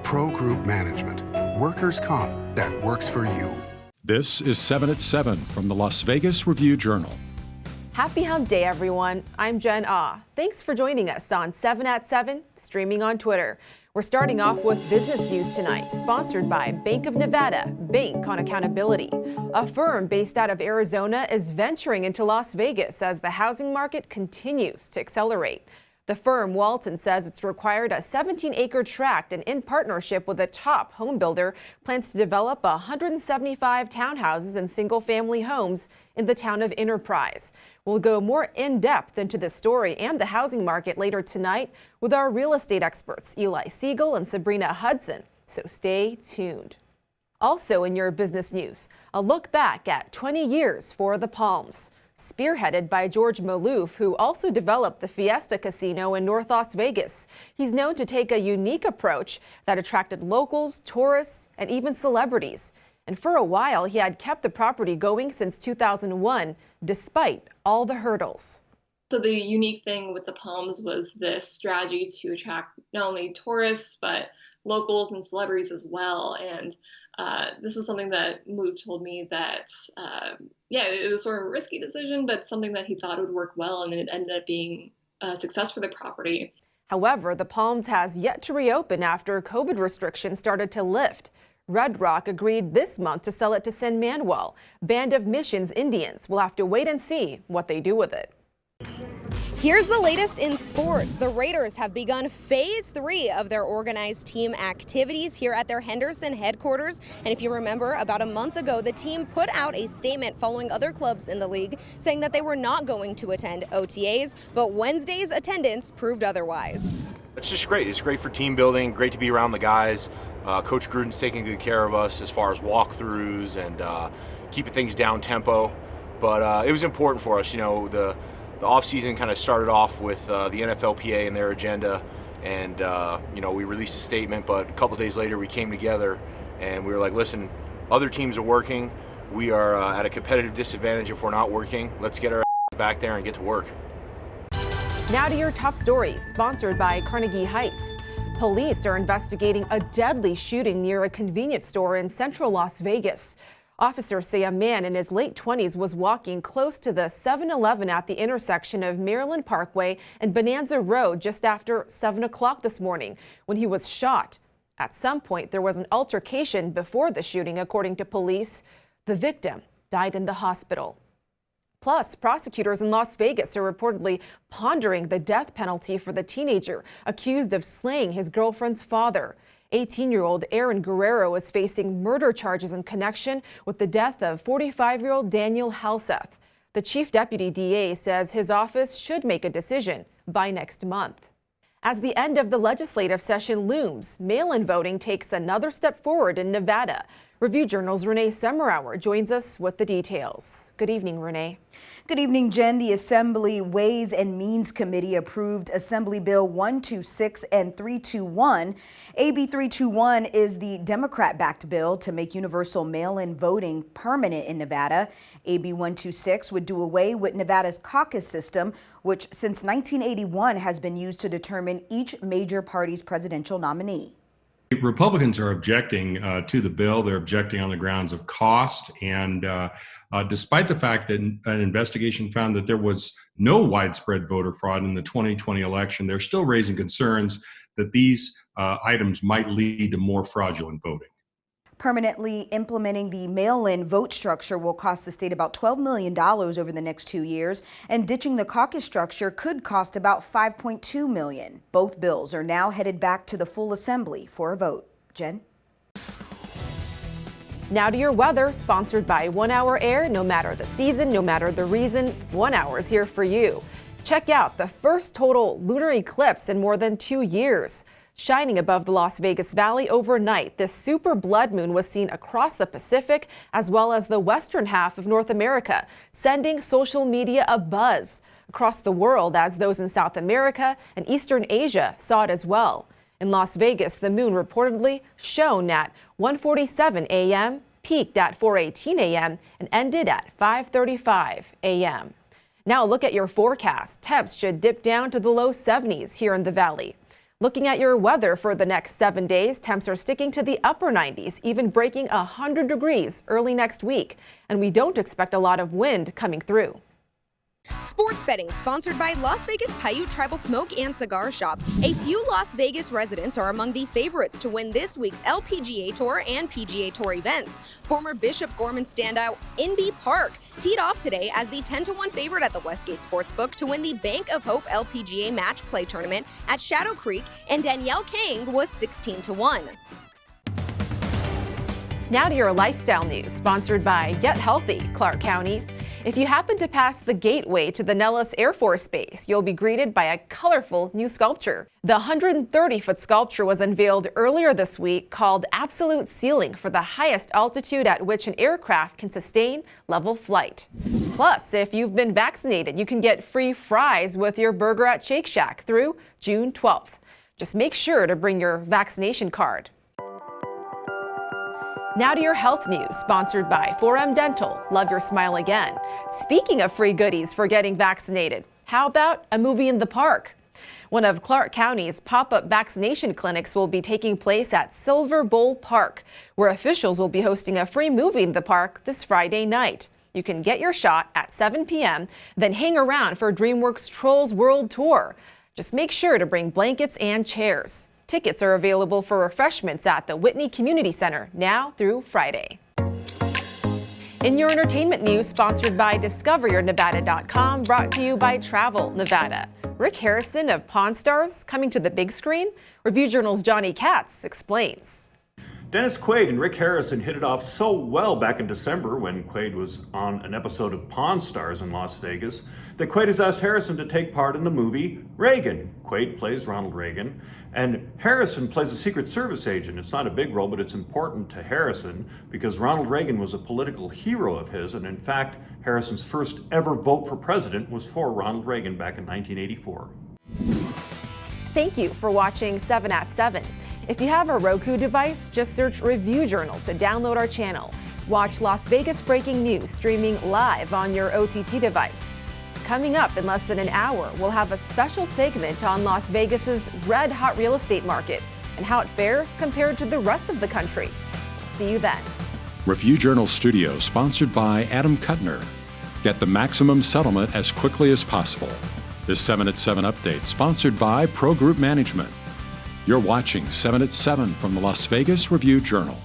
Pro Group Management. Workers' comp that works for you. This is 7 at 7 from the Las Vegas Review-Journal. Happy Hump Day, everyone. I'm Jen Ah. Thanks for joining us on 7 at 7, streaming on Twitter. We're starting off with business news tonight, sponsored by Bank of Nevada, Bank on Accountability. A firm based out of Arizona is venturing into Las Vegas as the housing market continues to accelerate. The firm, Walton, says it's required a 17-acre tract and in partnership with a top home builder plans to develop 175 townhouses and single-family homes in the town of Enterprise. We'll go more in-depth into the story and the housing market later tonight with our real estate experts, Eli Siegel and Sabrina Hudson, so stay tuned. Also in your business news, a look back at 20 years for the Palms. Spearheaded by George Maloof, who also developed the Fiesta Casino in North Las Vegas. He's known to take a unique approach that attracted locals, tourists, and even celebrities. And for a while, he had kept the property going since 2001, despite all the hurdles. So the unique thing with the Palms was this strategy to attract not only tourists, but locals and celebrities as well. And this was something that Maloof told me that, it was sort of a risky decision, but something that he thought would work well, and it ended up being a success for the property. However, the Palms has yet to reopen after COVID restrictions started to lift. Red Rock agreed this month to sell it to San Manuel. Band of Missions Indians will have to wait and see what they do with it. Here's the latest in sports. The Raiders have begun phase 3 of their organized team activities here at their Henderson headquarters. And if you remember, about a month ago, the team put out a statement following other clubs in the league saying that they were not going to attend OTAs, but Wednesday's attendance proved otherwise. It's just great. It's great for team building, great to be around the guys. Coach Gruden's taking good care of us as far as walkthroughs and keeping things down tempo. But it was important for us, the offseason kind of started off with the NFLPA and their agenda, and we released a statement, but a couple days later we came together and we were like, listen, other teams are working. We are at a competitive disadvantage if we're not working. Let's get our back there and get to work. Now to your top stories, sponsored by Carnegie Heights. Police are investigating a deadly shooting near a convenience store in central Las Vegas. Officers say a man in his late 20s was walking close to the 7-Eleven at the intersection of Maryland Parkway and Bonanza Road just after 7 o'clock this morning when he was shot. At some point, there was an altercation before the shooting, according to police. The victim died in the hospital. Plus, prosecutors in Las Vegas are reportedly pondering the death penalty for the teenager accused of slaying his girlfriend's father. 18-year-old Aaron Guerrero is facing murder charges in connection with the death of 45-year-old Daniel Halseth. The chief deputy DA says his office should make a decision by next month. As the end of the legislative session looms, mail-in voting takes another step forward in Nevada. Review-Journal's Renee Summerhour joins us with the details. Good evening, Renee. Good evening, Jen. The Assembly Ways and Means Committee approved Assembly Bill 126 and 321. AB 321 is the Democrat-backed bill to make universal mail-in voting permanent in Nevada. AB 126 would do away with Nevada's caucus system, which since 1981 has been used to determine each major party's presidential nominee. Republicans are objecting to the bill. They're objecting on the grounds of cost, and despite the fact that an investigation found that there was no widespread voter fraud in the 2020 election, they're still raising concerns that these items might lead to more fraudulent voting. Permanently implementing the mail-in vote structure will cost the state about $12 million over the next 2 years, and ditching the caucus structure could cost about $5.2 million. Both bills are now headed back to the full assembly for a vote. Jen? Now to your weather, sponsored by 1 Hour Air. No matter the season, no matter the reason, 1 hour is here for you. Check out the first total lunar eclipse in more than 2 years. Shining above the Las Vegas Valley overnight, this super blood moon was seen across the Pacific as well as the western half of North America, sending social media abuzz across the world as those in South America and Eastern Asia saw it as well. In Las Vegas, the moon reportedly shone at 1:47 a.m., peaked at 4:18 a.m., and ended at 5:35 a.m. Now look at your forecast. Temps should dip down to the low 70s here in the valley. Looking at your weather for the next 7 days, temps are sticking to the upper 90s, even breaking 100 degrees early next week. And we don't expect a lot of wind coming through. Sports betting sponsored by Las Vegas Paiute Tribal Smoke and Cigar Shop. A few Las Vegas residents are among the favorites to win this week's LPGA Tour and PGA Tour events. Former Bishop Gorman standout Inbee Park teed off today as the 10-1 favorite at the Westgate Sportsbook to win the Bank of Hope LPGA Match Play Tournament at Shadow Creek, and Danielle Kang was 16-1. Now to your lifestyle news, sponsored by Get Healthy, Clark County. If you happen to pass the gateway to the Nellis Air Force Base, you'll be greeted by a colorful new sculpture. The 130-foot sculpture was unveiled earlier this week, called Absolute Ceiling, for the highest altitude at which an aircraft can sustain level flight. Plus, if you've been vaccinated, you can get free fries with your burger at Shake Shack through June 12th. Just make sure to bring your vaccination card. Now to your health news, sponsored by 4M Dental. Love your smile again. Speaking of free goodies for getting vaccinated, how about a movie in the park? One of Clark County's pop-up vaccination clinics will be taking place at Silver Bowl Park, where officials will be hosting a free movie in the park this Friday night. You can get your shot at 7 p.m., then hang around for DreamWorks Trolls World Tour. Just make sure to bring blankets and chairs. Tickets are available for refreshments at the Whitney Community Center now through Friday. In your entertainment news, sponsored by DiscoverYourNevada.com, brought to you by Travel Nevada. Rick Harrison of Pawn Stars coming to the big screen? Review Journal's Johnny Katz explains. Dennis Quaid and Rick Harrison hit it off so well back in December when Quaid was on an episode of Pawn Stars in Las Vegas that Quaid has asked Harrison to take part in the movie Reagan. Quaid plays Ronald Reagan, and Harrison plays a Secret Service agent. It's not a big role, but it's important to Harrison because Ronald Reagan was a political hero of his, and in fact, Harrison's first ever vote for president was for Ronald Reagan back in 1984. Thank you for watching 7 at 7. If you have a Roku device, just search Review Journal to download our channel. Watch Las Vegas breaking news streaming live on your OTT device. Coming up in less than an hour, we'll have a special segment on Las Vegas's red-hot real estate market and how it fares compared to the rest of the country. See you then. Review Journal Studio, sponsored by Adam Kuttner. Get the maximum settlement as quickly as possible. This 7 at 7 update, sponsored by Pro Group Management. You're watching 7 at 7 from the Las Vegas Review Journal.